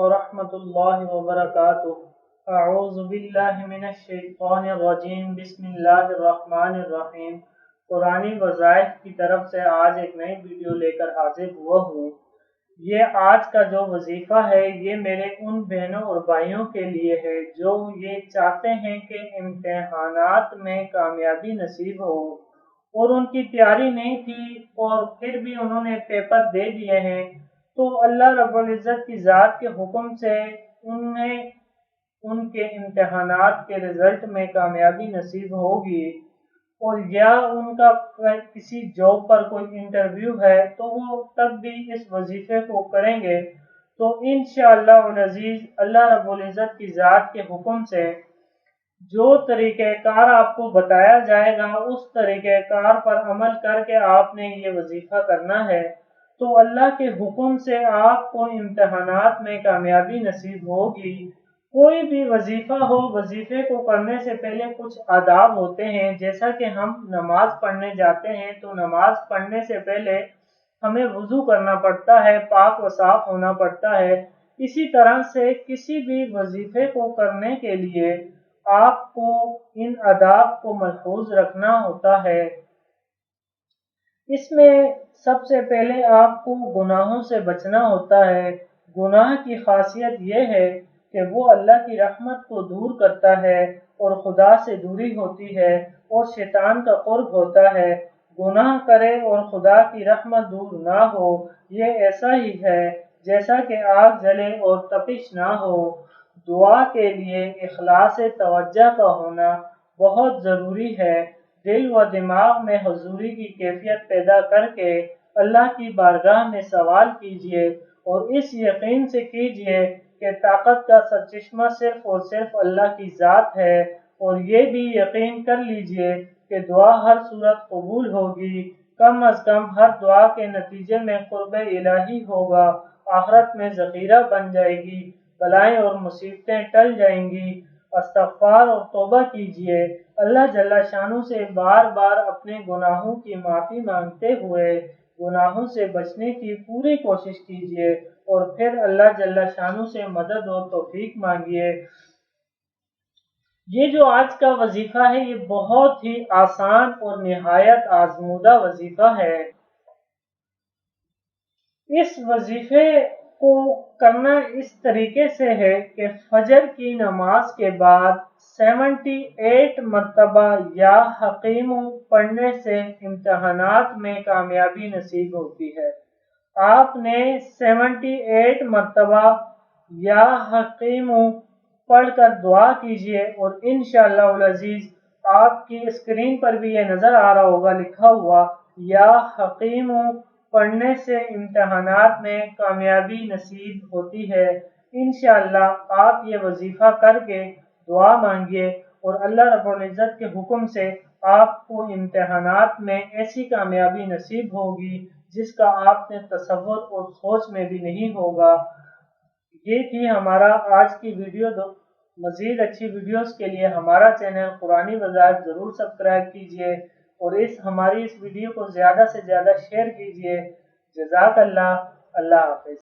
वरहमतुल्लाहि वबरकातुहू। अऊज़ु बिल्लाहि मिनश शैतानिर रजीम। बिस्मिल्लाहिर्रहमानिर्रहीम। कुरानी वज़ाइफ की तरफ से आज एक नई वीडियो लेकर हाजिर हुआ हूँ। ये आज का जो वजीफ़ा है ये मेरे उन बहनों और भाइयों के लिए है जो ये चाहते हैं कि इम्तिहानात में कामयाबी नसीब हो और उनकी तैयारी नहीं थी और फिर भी उन्होंने पेपर दे दिए हैं, तो अल्लाह रब्बुल इज़्ज़त की ज़ात के हुक्म से उन्हें उनके इम्तिहानात के रिज़ल्ट में कामयाबी नसीब होगी और या उनका किसी जॉब पर कोई इंटरव्यू है तो वो तब भी इस वजीफे को करेंगे। तो इंशाअल्लाह अज़ीज़ अल्लाह रब्बुल इज़्ज़त की ज़ात के हुक्म से जो तरीक़ेकार आपको बताया जाएगा उस तरीक़ेकार पर अमल करके आपने ये वजीफ़ा करना है, तो अल्लाह के हुक्म से आपको इम्तिहानात में कामयाबी नसीब होगी। कोई भी वजीफ़ा हो, वजीफ़े को करने से पहले कुछ आदाब होते हैं। जैसा कि हम नमाज पढ़ने जाते हैं तो नमाज पढ़ने से पहले हमें वज़ू करना पड़ता है, पाक व साफ होना पड़ता है। इसी तरह से किसी भी वजीफ़े को करने के लिए आपको इन आदाब को महफूज रखना होता है। इसमें सबसे पहले आपको गुनाहों से बचना होता है। गुनाह की खासियत यह है कि वो अल्लाह की रहमत को दूर करता है और खुदा से दूरी होती है और शैतान का कुर्ब होता है। गुनाह करे और खुदा की रहमत दूर ना हो, ये ऐसा ही है जैसा कि आग जले और तपिश ना हो। दुआ के लिए इखलास तवज्जो का होना बहुत ज़रूरी है। दिल व दिमाग में हुजूरी की कैफियत पैदा करके अल्लाह की बारगाह में सवाल कीजिए और इस यकीन से कीजिए कि ताकत का सरचश्मा सिर्फ और सिर्फ अल्लाह की ज़ात है, और ये भी यकीन कर लीजिए कि दुआ हर सूरत कबूल होगी। कम अज़ कम हर दुआ के नतीजे में कुर्ब इलाही होगा, आखिरत में ज़ख़ीरा बन जाएगी, बलाएं और मुसीबतें टल जाएंगी। इस्तिग़फ़ार और तौबा कीजिए, अल्लाह जल्ला शानू से बार बार अपने गुनाहों की माफ़ी मांगते हुए गुनाहों से बचने की पूरी कोशिश कीजिए और फिर अल्लाह जल्ला शानू से मदद और तौफीक मांगिए। ये जो आज का वजीफ़ा है ये बहुत ही आसान और निहायत आज़मूदा वजीफ़ा है। इस वजीफ़े को करना इस तरीके से है कि फजर की नमाज के बाद 78 मरतबा या हकीमों पढ़ने से इम्तिहानात में कामयाबी नसीब होती है। आपने 78 मरतबा या हकीमों पढ़कर दुआ कीजिए और इंशाअल्लाह अज़ीज़ आपकी स्क्रीन पर भी ये नज़र आ रहा होगा लिखा हुआ, या हकीमों पढ़ने से इम्तिहानात में कामयाबी नसीब होती है। इंशाअल्लाह आप ये वजीफ़ा करके दुआ मांगिए और अल्लाह रब्बुल इज़्ज़त के हुक्म से आपको इम्तिहानात में ऐसी कामयाबी नसीब होगी जिसका आपने तसव्वुर और सोच में भी नहीं होगा। ये थी हमारा आज की वीडियो। मज़ीद अच्छी वीडियोस के लिए हमारा चैनल कुरानी वज़ाइफ ज़रूर सब्सक्राइब कीजिए और हमारी इस वीडियो को ज़्यादा से ज़्यादा शेयर कीजिए। जज़ाकल्लाह। अल्लाह हाफ़िज़।